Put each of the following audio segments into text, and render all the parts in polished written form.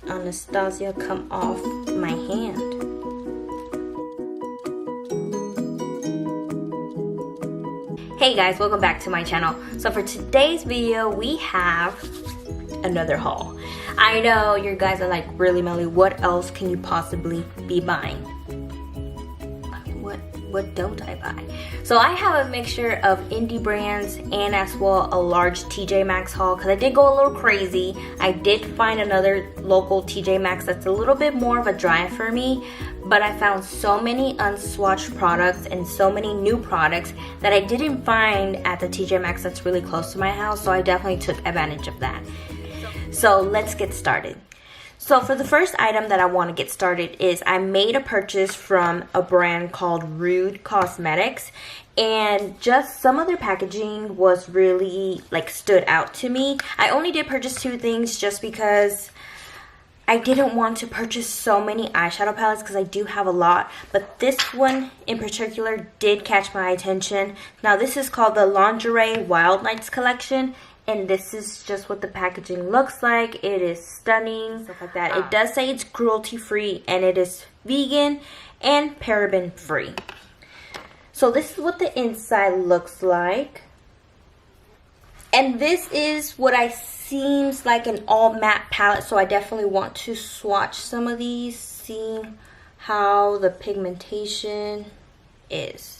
Anastasia come off my hand. Hey guys, welcome back to my channel. So for today's video, we have another haul. I know you guys are like, really Melly, what else can you possibly be buying? I mean, what don't I buy? So I have a mixture of indie brands and as well a large TJMAXX haul because I did go a little crazy. I did find another local TJMAXX that's a little bit more of a drive for me, but I found so many unswatched products and so many new products that I didn't find at the TJMAXX that's really close to my house, so I definitely took advantage of that. So let's get started. So for the first item that I want to get started is I made a purchase from a brand called Rude Cosmetics, and just some of their packaging was really like stood out to me. I only did purchase 2 things just because I didn't want to purchase so many eyeshadow palettes because I do have a lot, but this one in particular did catch my attention. Now this is called the Lingerie Wild Nights collection, and this is just what the packaging looks like. It is stunning, stuff like that. It does say it's cruelty free and it is vegan and paraben free. So this is what the inside looks like. And this is what seems like an all matte palette, so I definitely want to swatch some of these, see how the pigmentation is.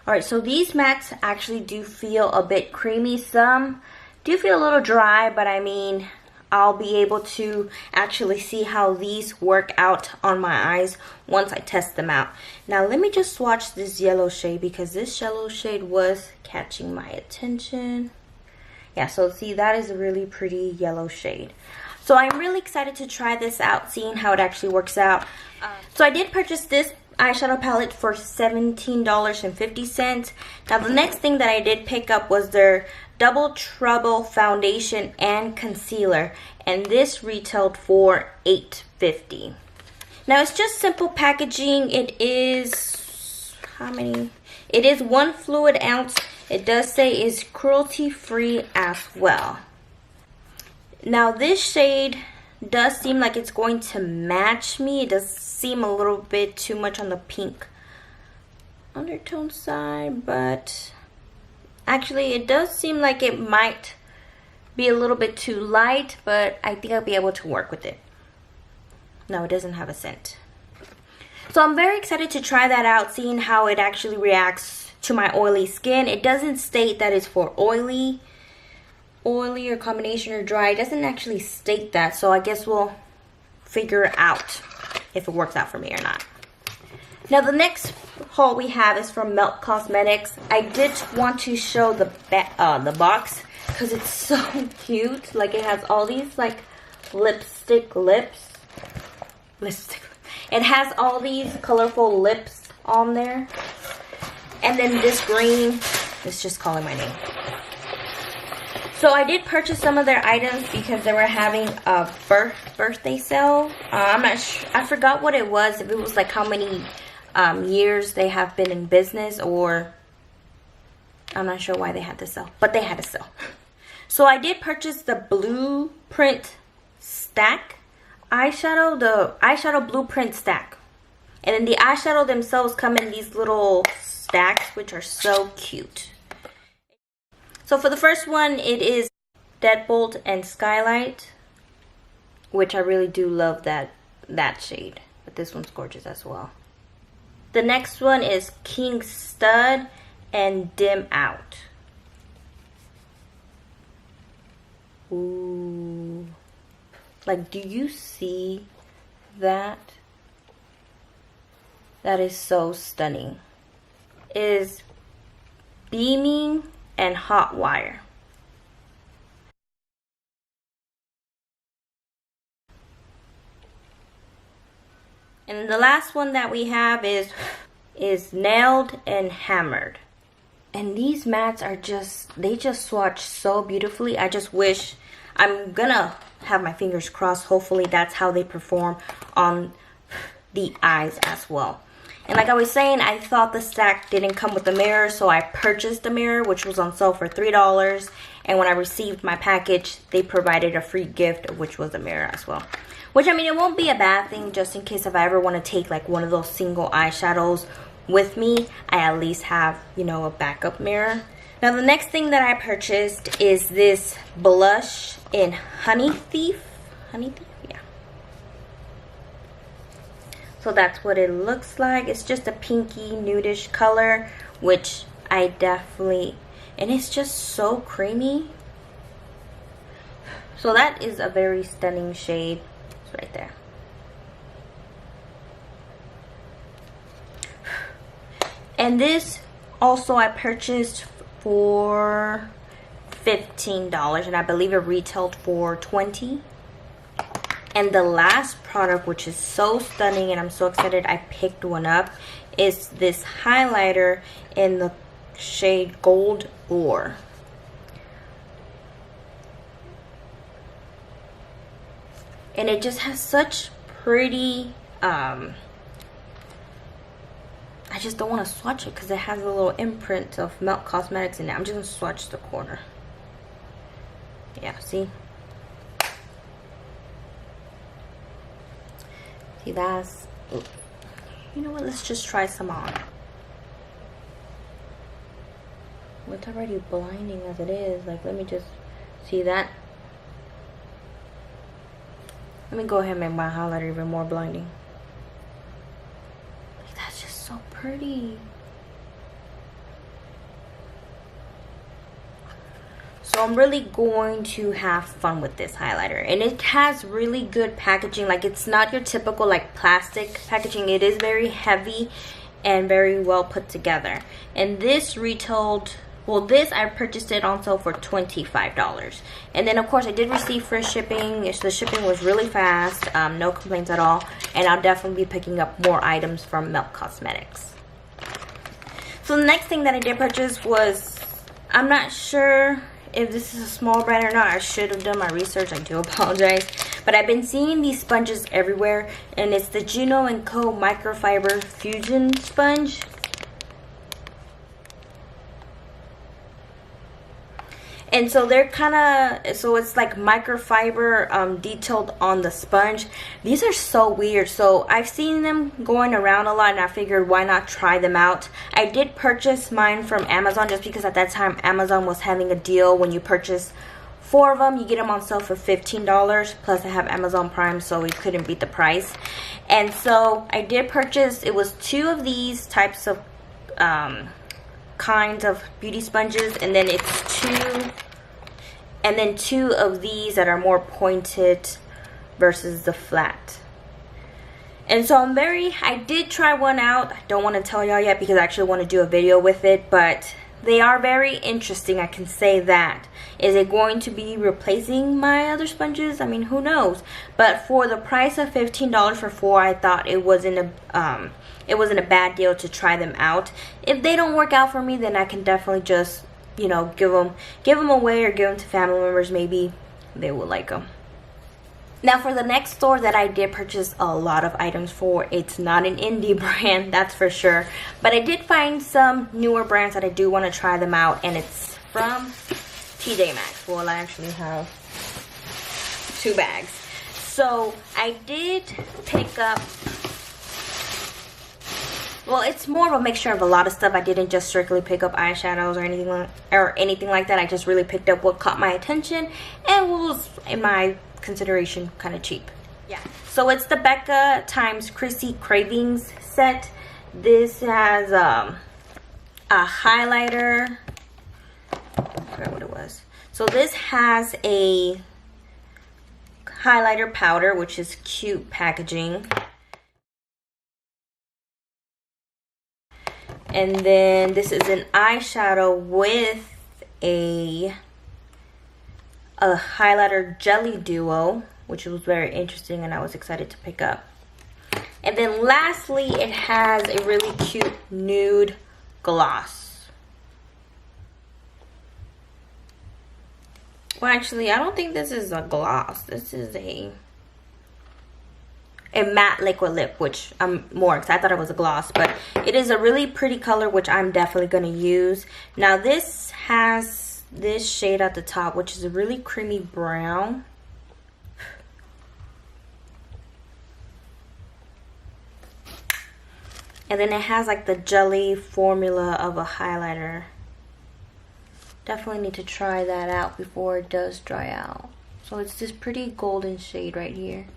Alright, so these mattes actually do feel a bit creamy. Some do feel a little dry, but I mean, I'll be able to actually see how these work out on my eyes once I test them out. Now let me just swatch this yellow shade because this yellow shade was catching my attention. Yeah, so see, that is a really pretty yellow shade. So I'm really excited to try this out, seeing how it actually works out. So I did purchase this eyeshadow palette for $17.50. Now the next thing that I did pick up was their Double Trouble foundation and concealer, and this retailed for $8.50. Now it's just simple packaging. It is, how many? It is 1 fluid ounce. It does say is cruelty free as well. Now this shade does seem like it's going to match me. It does seem a little bit too much on the pink undertone side, but actually it does seem like it might be a little bit too light, but I think I'll be able to work with it. No, it doesn't have a scent. So I'm very excited to try that out, seeing how it actually reacts to my oily skin. It doesn't state that it's for oily or combination or dry. It doesn't actually state that, so I guess we'll figure out if it works out for me or not. Now the next haul we have is from Melt Cosmetics. I did want to show the box because it's so cute. Like it has all these like lipstick lips. It has all these colorful lips on there. And then this green is just calling my name. So I did purchase some of their items because they were having a birthday sale. I'm not sure, I forgot what it was. If it was like how many years they have been in business, or I'm not sure why they had this sale, but they had a sale. So I did purchase the Blueprint stack eyeshadow, the eyeshadow Blueprint stack. And then the eyeshadow themselves come in these little stacks, which are so cute. So for the first one, it is Deadbolt and Skylight, which I really do love that shade. But this one's gorgeous as well. The next one is King Stud and Dim Out. Ooh. Like, do you see that? That is so stunning. It is Beaming and Hot Wire. And the last one that we have is Nailed and Hammered. And these mattes are they just swatch so beautifully. I just wish, I'm gonna have my fingers crossed, hopefully that's how they perform on the eyes as well. And like I was saying, I thought the stack didn't come with the mirror, so I purchased the mirror, which was on sale for $3. And when I received my package, they provided a free gift, which was a mirror as well. Which, I mean, it won't be a bad thing, just in case if I ever want to take like one of those single eyeshadows with me, I at least have, you know, a backup mirror. Now the next thing that I purchased is this blush in Honey Thief. Honey Thief? Yeah. So that's what it looks like. It's just a pinky nudish color, which I definitely, and it's just so creamy. So that is a very stunning shade. It's right there. And this also I purchased for $15, and I believe it retailed for $20. And the last product, which is so stunning and I'm so excited I picked one up, is this highlighter in the shade Gold Ore. And it just has such pretty, I just don't want to swatch it because it has a little imprint of Melt Cosmetics in it. I'm just going to swatch the corner. Yeah, see? See, that's... You know what? Let's just try some on. It's already blinding as it is. Like, let me just... See that? Let me go ahead and make my highlighter even more blinding. Like, that's just so pretty. So I'm really going to have fun with this highlighter, and it has really good packaging. Like, it's not your typical like plastic packaging. It is very heavy and very well put together. And this retailed, well, this I purchased it on sale for $25. And then of course I did receive free shipping. The shipping was really fast, no complaints at all. And I'll definitely be picking up more items from Melt Cosmetics. So the next thing that I did purchase was, I'm not sure if this is a small brand or not. I should have done my research. I do apologize. But I've been seeing these sponges everywhere, and it's the Juno & Co. Microfiber Fusion Sponge. And so they're kind of, so it's like microfiber detailed on the sponge. These are so weird. So I've seen them going around a lot, and I figured why not try them out. I did purchase mine from Amazon just because at that time Amazon was having a deal. When you purchase 4 of them, you get them on sale for $15. Plus I have Amazon Prime, so we couldn't beat the price. And so I did purchase, it was 2 of these types of kinds of beauty sponges, and then it's 2, and then 2 of these that are more pointed versus the flat. And so I did try one out. I don't want to tell y'all yet because I actually want to do a video with it, but they are very interesting, I can say that. Is it going to be replacing my other sponges? I mean, who knows? But for the price of $15 for 4, I thought it wasn't a bad deal to try them out. If they don't work out for me, then I can definitely just, you know, give them away or give them to family members. Maybe they will like them. Now for the next store that I did purchase a lot of items for, it's not an indie brand, that's for sure. But I did find some newer brands that I do want to try them out, and it's from TJMAXX. Well, I actually have 2 bags. So I did pick up, well, it's more of a mixture of a lot of stuff. I didn't just strictly pick up eyeshadows or anything like that. I just really picked up what caught my attention and what was, in my consideration, kind of cheap. Yeah. So it's the Becca times Chrissy Cravings set. This has a highlighter. I forgot what it was. So this has a highlighter powder, which is cute packaging. And then this is an eyeshadow with a highlighter jelly duo, which was very interesting and I was excited to pick up. And then lastly, it has a really cute nude gloss. Well, actually, I don't think this is a gloss. This is a a matte liquid lip, which I'm more excited. I thought it was a gloss, but it is a really pretty color, which I'm definitely going to use. Now this has this shade at the top, which is a really creamy brown. And then it has like the jelly formula of a highlighter. Definitely need to try that out before it does dry out. So it's this pretty golden shade right here.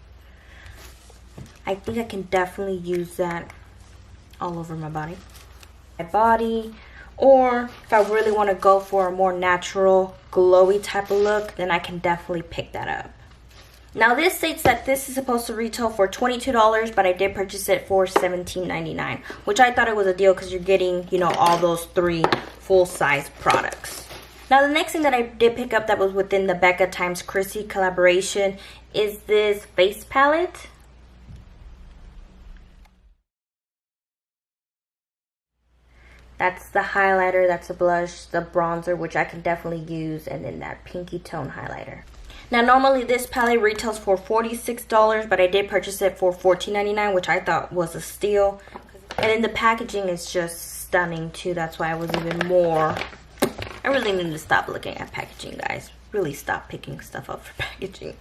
I think I can definitely use that all over my body. Or if I really want to go for a more natural, glowy type of look, then I can definitely pick that up. Now this states that this is supposed to retail for $22, but I did purchase it for $17.99, which I thought it was a deal because you're getting, you know, all those 3 full-size products. Now the next thing that I did pick up that was within the Becca x Chrissy collaboration is this face palette. That's the highlighter, that's the blush, the bronzer, which I can definitely use, and then that pinky tone highlighter. Now normally this palette retails for $46, but I did purchase it for $14.99, which I thought was a steal. And then the packaging is just stunning too. That's why I was even more. I really need to stop looking at packaging, guys. Really stop picking stuff up for packaging.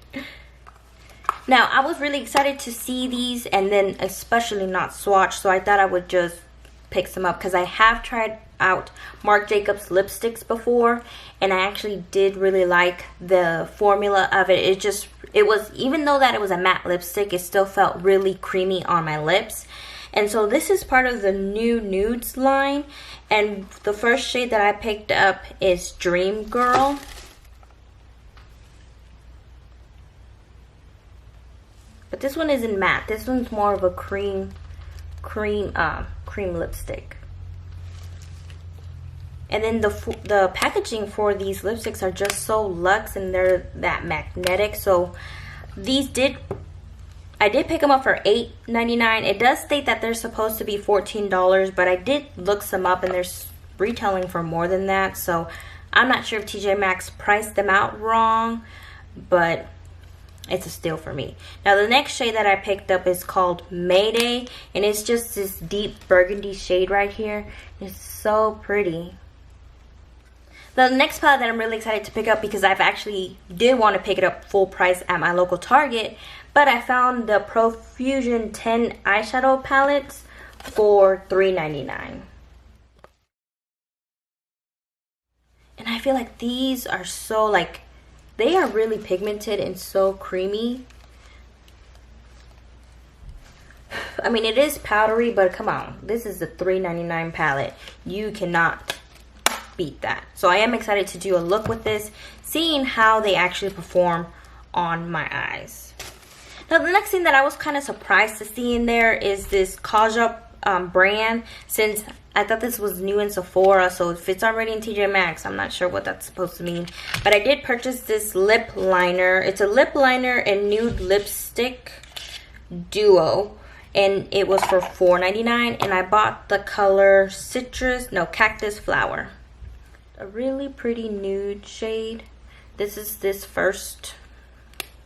Now I was really excited to see these, and then especially not swatch, so I thought I would just pick some up because I have tried out Marc Jacobs lipsticks before, and I actually did really like the formula of it. It was, even though that it was a matte lipstick, it still felt really creamy on my lips. And so this is part of the new nudes line, and the first shade that I picked up is Dream Girl. But this one isn't matte. This one's more of a cream lipstick. And then the packaging for these lipsticks are just so luxe, and they're that magnetic. So these I did pick them up for $8.99. It does state that they're supposed to be $14, but I did look some up and they're retailing for more than that. So I'm not sure if TJMAXX priced them out wrong, but it's a steal for me. Now the next shade that I picked up is called Mayday, and it's just this deep burgundy shade right here. It's so pretty. The next palette that I'm really excited to pick up, because I've actually did want to pick it up full price at my local Target, but I found the Profusion 10 eyeshadow palettes for $3.99. And I feel like these are so, like, they are really pigmented and so creamy. I mean, it is powdery, but come on. This is a $3.99 palette. You cannot beat that. So I am excited to do a look with this, seeing how they actually perform on my eyes. Now the next thing that I was kind of surprised to see in there is this Kaja brand, since I thought this was new in Sephora. So if it's already in TJMAXX, I'm not sure what that's supposed to mean. But I did purchase this lip liner. It's a lip liner and nude lipstick duo, and it was for $4.99, and I bought the color Cactus Flower. A really pretty nude shade. This is this first,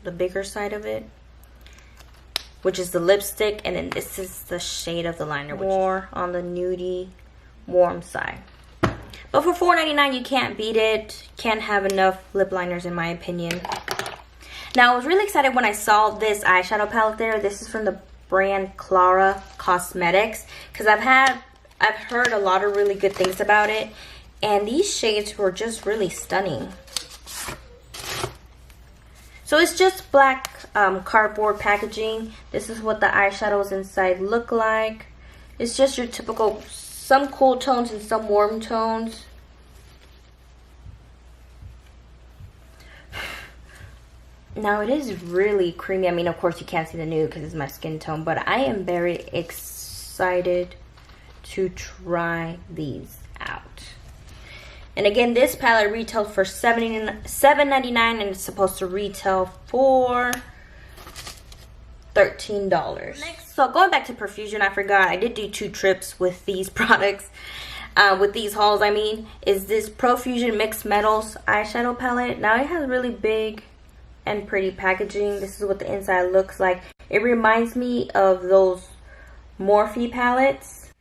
the bigger side of it, which is the lipstick, and then this is the shade of the liner, which more on the nudie warm side. But for $4.99, you can't beat it. Can't have enough lip liners in my opinion. Now I was really excited when I saw this eyeshadow palette there. This is from the brand Clara Cosmetics, because I've heard a lot of really good things about it, and these shades were just really stunning. So it's just black cardboard packaging. This is what the eyeshadows inside look like. It's just your typical, some cool tones and some warm tones. Now it is really creamy. I mean, of course you can't see the nude because it's my skin tone, but I am very excited to try these out. And again, this palette retailed for $7.99, and it's supposed to retail for $13. Next, so going back to Profusion, I forgot I did do 2 trips with these products, with these hauls. I mean, is this Profusion Mixed Metals eyeshadow palette. Now it has really big and pretty packaging. This is what the inside looks like. It reminds me of those Morphe palettes.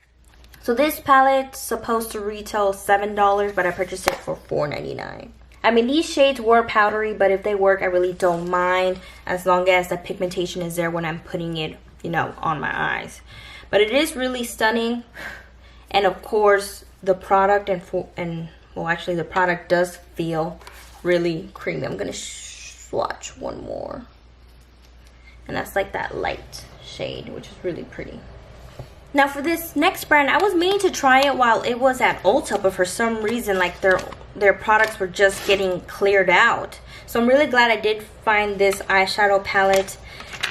So this palette's supposed to retail $7, but I purchased it for $4.99. I mean, these shades were powdery, but if they work, I really don't mind, as long as the pigmentation is there when I'm putting it, you know, on my eyes. But it is really stunning. And of course, the product well, actually the product does feel really creamy. I'm gonna swatch one more, and that's like that light shade, which is really pretty. Now for this next brand, I was meaning to try it while it was at Ulta, but for some reason, like their products were just getting cleared out. So I'm really glad I did find this eyeshadow palette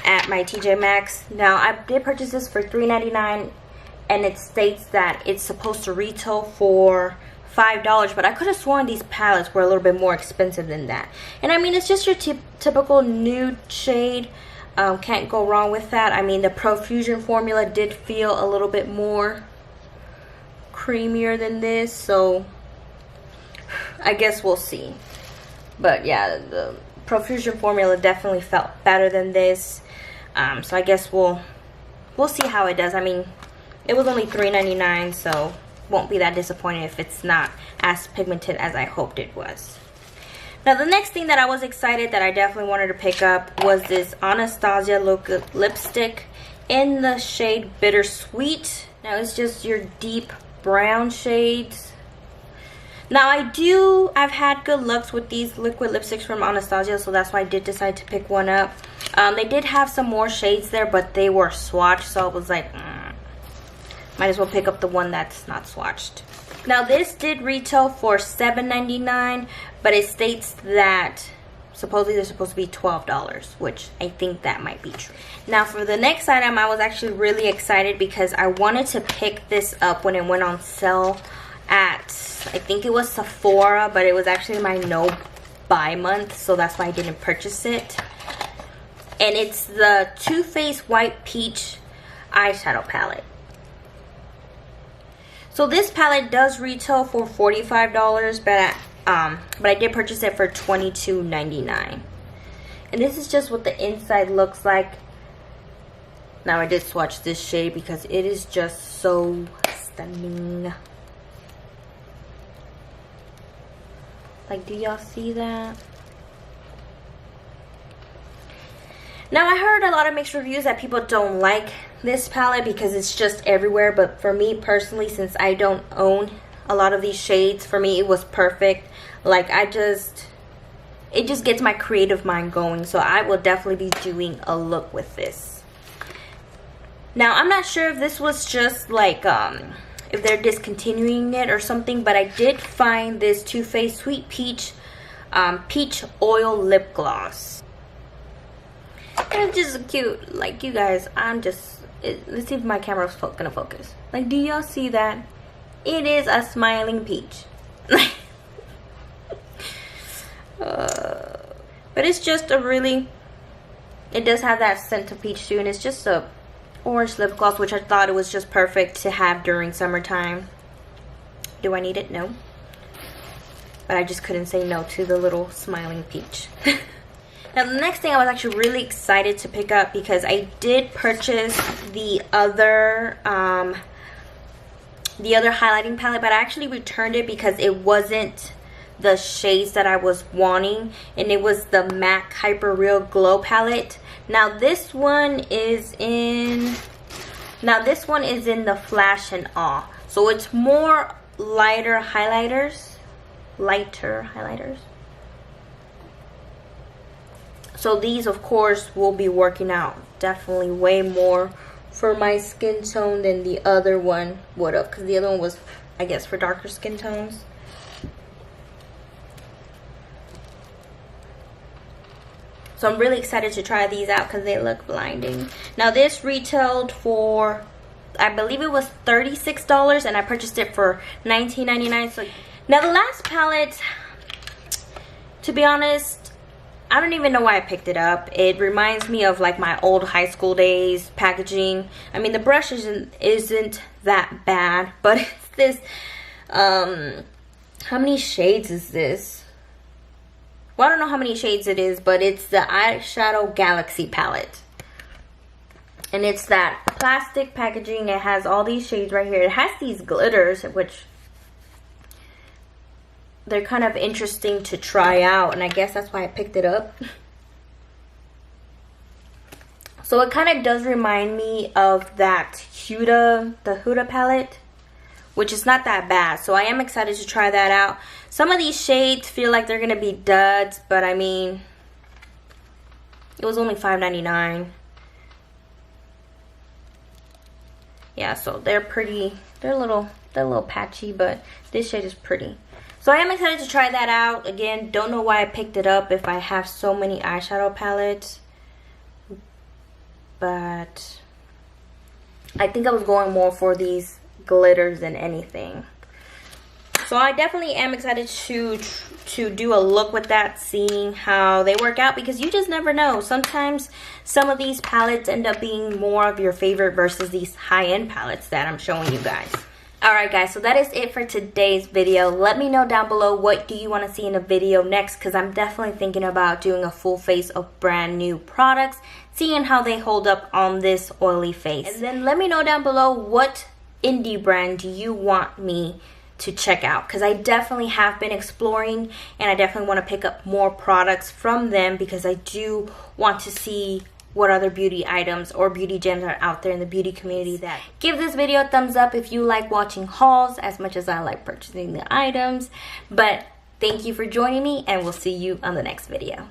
at my TJMAXX. Now I did purchase this for $3.99, and it states that it's supposed to retail for $5, but I could have sworn these palettes were a little bit more expensive than that. And I mean, it's just your typical nude shade. Can't go wrong with that. I mean, the Profusion formula did feel a little bit more creamier than this, so I guess we'll see. But yeah, the Profusion formula definitely felt better than this. So I guess we'll see how it does. I mean, it was only $3.99, so won't be that disappointed if it's not as pigmented as I hoped it was. Now the next thing that I was excited that I definitely wanted to pick up was this Anastasia lipstick in the shade Bittersweet. Now it's just your deep brown shades. Now I've had good lucks with these liquid lipsticks from Anastasia, so that's why I did decide to pick one up. They did have some more shades there, but they were swatched, so I was like, might as well pick up the one that's not swatched. Now this did retail for $7.99, but it states that supposedly they're supposed to be $12, which I think that might be true. Now for the next item, I was actually really excited because I wanted to pick this up when it went on sale at, I think it was Sephora, but it was actually my no buy month, so that's why I didn't purchase it. And it's the Too Faced White Peach eyeshadow palette. So this palette does retail for $45, but I did purchase it for $22.99. And this is just what the inside looks like. Now I did swatch this shade because it is just so stunning. Like, do y'all see that? Now I heard a lot of mixed reviews that people don't like this palette because it's just everywhere, but for me personally, since I don't own a lot of these shades, for me it was perfect. Like, it just gets my creative mind going, so I will definitely be doing a look with this. Now I'm not sure if this was just like if they're discontinuing it or something, but I did find this Too Faced Sweet Peach peach oil lip gloss. It's just cute. Like, you guys, let's see if my camera's gonna focus. Like, do y'all see that? It is a smiling peach. But it's just it does have that scent of peach too, and it's just a orange lip gloss, which I thought it was just perfect to have during summertime. Do I need it? No. But I just couldn't say no to the little smiling peach. Now the next thing I was actually really excited to pick up, because I did purchase the other highlighting palette, but I actually returned it because it wasn't the shades that I was wanting, and it was the MAC Hyper Real Glow palette. Now this one is in the Flash and Awe, so it's more lighter highlighters. So these, of course, will be working out definitely way more for my skin tone than the other one would have, because the other one was, I guess, for darker skin tones. So I'm really excited to try these out because they look blinding. Now this retailed for, I believe it was $36, and I purchased it for $19.99. So now the last palette, to be honest, I don't even know why I picked it up. It reminds me of like my old high school days packaging. I mean, the brush isn't that bad, but it's this, how many shades is this? Well, I don't know how many shades it is, but it's the Eyeshadow Galaxy palette. And it's that plastic packaging. It has all these shades right here. It has these glitters, which they're kind of interesting to try out. And I guess that's why I picked it up. So it kind of does remind me of that Huda, the Huda palette, which is not that bad. So I am excited to try that out. Some of these shades feel like they're going to be duds, but I mean, it was only $5.99. Yeah, so they're pretty. They're a little patchy, but this shade is pretty. So I am excited to try that out. Again, don't know why I picked it up if I have so many eyeshadow palettes. But I think I was going more for these glitters than anything. So I definitely am excited to do a look with that, seeing how they work out, because you just never know. Sometimes some of these palettes end up being more of your favorite versus these high-end palettes that I'm showing you guys. Alright guys, so that is it for today's video. Let me know down below, what do you want to see in a video next, because I'm definitely thinking about doing a full face of brand new products, seeing how they hold up on this oily face. And then let me know down below, what indie brand do you want me to check out, because I definitely have been exploring and I definitely want to pick up more products from them, because I do want to see what other beauty items or beauty gems are out there in the beauty community. That give this video a thumbs up if you like watching hauls as much as I like purchasing the items. But thank you for joining me, and we'll see you on the next video.